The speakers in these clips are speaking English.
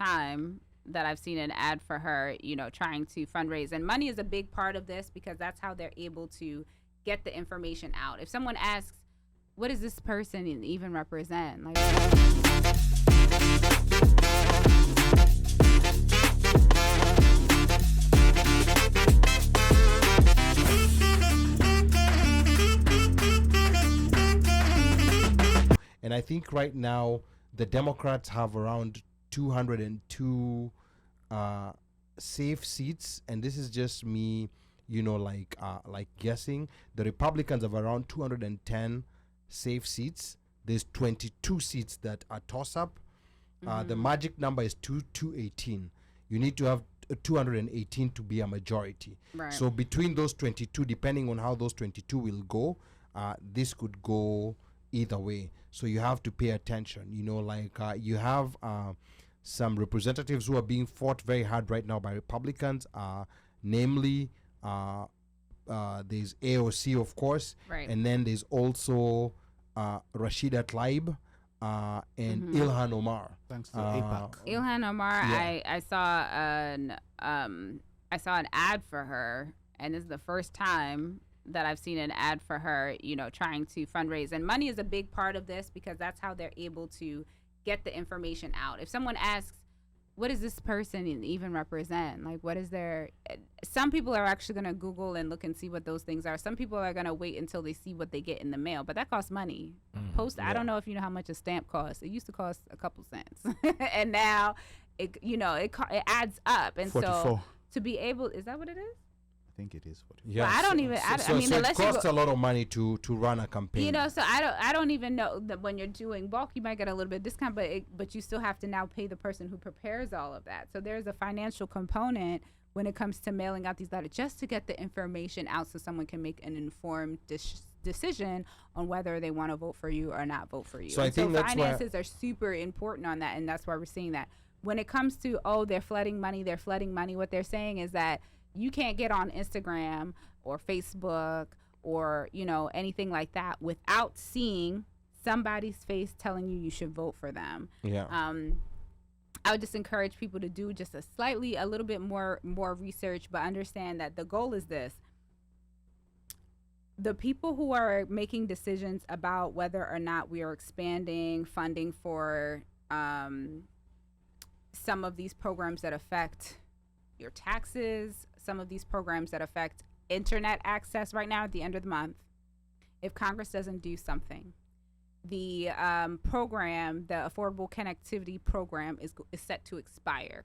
time that I've seen an ad for her, trying to fundraise. And money is a big part of this because that's how they're able to get the information out. If someone asks, what does this person even represent? Like, and I think right now the Democrats have around 202 safe seats, and this is just me, like guessing. The Republicans have around 210 safe seats. There's 22 seats that are toss-up. The magic number is 218. You need to have 218 to be a majority. Right. So between those 22, depending on how those 22 will go, this could go either way. So you have to pay attention. You have some representatives who are being fought very hard right now by Republicans, namely there's AOC, of course, right. And then there's also Rashida Tlaib and Ilhan Omar. Thanks to AIPAC. Ilhan Omar, Yeah. I saw an ad for her, and this is the first time that I've seen an ad for her, trying to fundraise. And money is a big part of this because that's how they're able to get the information out. If someone asks, what does this person even represent? Like, what is their... Some people are actually going to Google and look and see what those things are. Some people are going to wait until they see what they get in the mail, but that costs money. I don't know if you know how much a stamp costs. It used to cost a couple cents. And now, it adds up. And 44. so to be able... Is that what it is? I think it is 44. Yeah, Well, I don't even... I mean, unless it you costs a lot of money to run a campaign. so I don't even know that when you're doing bulk, you might get a little bit of discount, but you still have to now pay the person who prepares all of that. So there's a financial component when it comes to mailing out these letters, just to get the information out so someone can make an informed decision on whether they want to vote for you or not vote for you. So I think that's finances are super important on that, and that's why we're seeing that. When it comes to, they're flooding money, what they're saying is that you can't get on Instagram or Facebook or, anything like that without seeing somebody's face telling you should vote for them. Yeah. I would just encourage people to do just a little bit more research, but understand that the goal is this. The people who are making decisions about whether or not we are expanding funding for some of these programs that affect your taxes, some of these programs that affect internet access right now at the end of the month, if Congress doesn't do something, the program, the Affordable Connectivity Program is set to expire.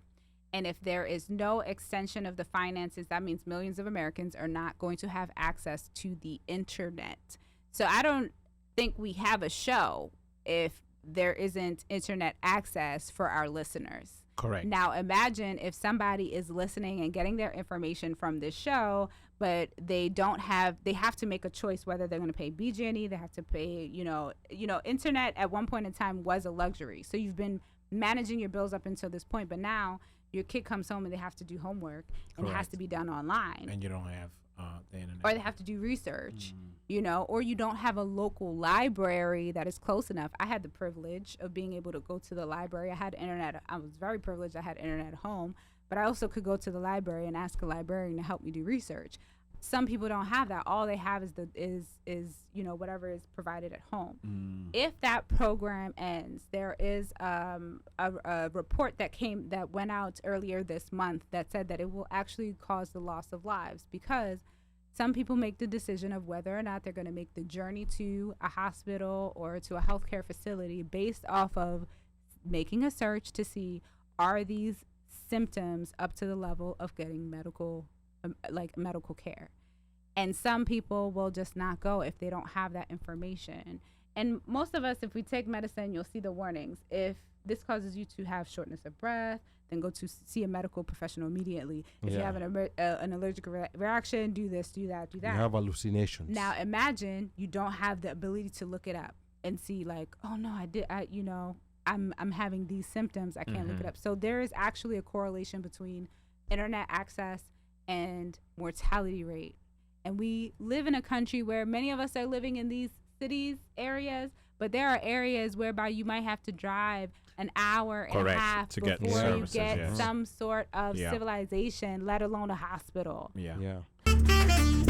And if there is no extension of the finances, that means millions of Americans are not going to have access to the internet. So I don't think we have a show if there isn't internet access for our listeners. Correct. Now, imagine if somebody is listening and getting their information from this show, but they have to make a choice whether they're going to pay BG&E, they have to pay, internet at one point in time was a luxury. So you've been managing your bills up until this point, but now your kid comes home and they have to do homework and it has to be done online. And you don't have the internet. Or they have to do research, or you don't have a local library that is close enough. I had the privilege of being able to go to the library. I had internet. I was very privileged. I had internet at home, but I also could go to the library and ask a librarian to help me do research. Some people don't have that. All they have is whatever is provided at home. If that program ends, there is a report that went out earlier this month that said that it will actually cause the loss of lives because some people make the decision of whether or not they're going to make the journey to a hospital or to a healthcare facility based off of making a search to see, are these symptoms up to the level of getting medical care. And some people will just not go if they don't have that information. And most of us, if we take medicine, you'll see the warnings. If this causes you to have shortness of breath, then go to see a medical professional immediately. If you have an allergic reaction, do this, do that, do that. You have hallucinations. Now imagine you don't have the ability to look it up and see like, oh no, I'm having these symptoms. I can't look it up. So there is actually a correlation between internet access and mortality rate. And we live in a country where many of us are living in these cities, areas, but there are areas whereby you might have to drive an hour and a Correct, half to get before you services, get yes. some sort of Yeah. civilization, let alone a hospital. Yeah. Yeah.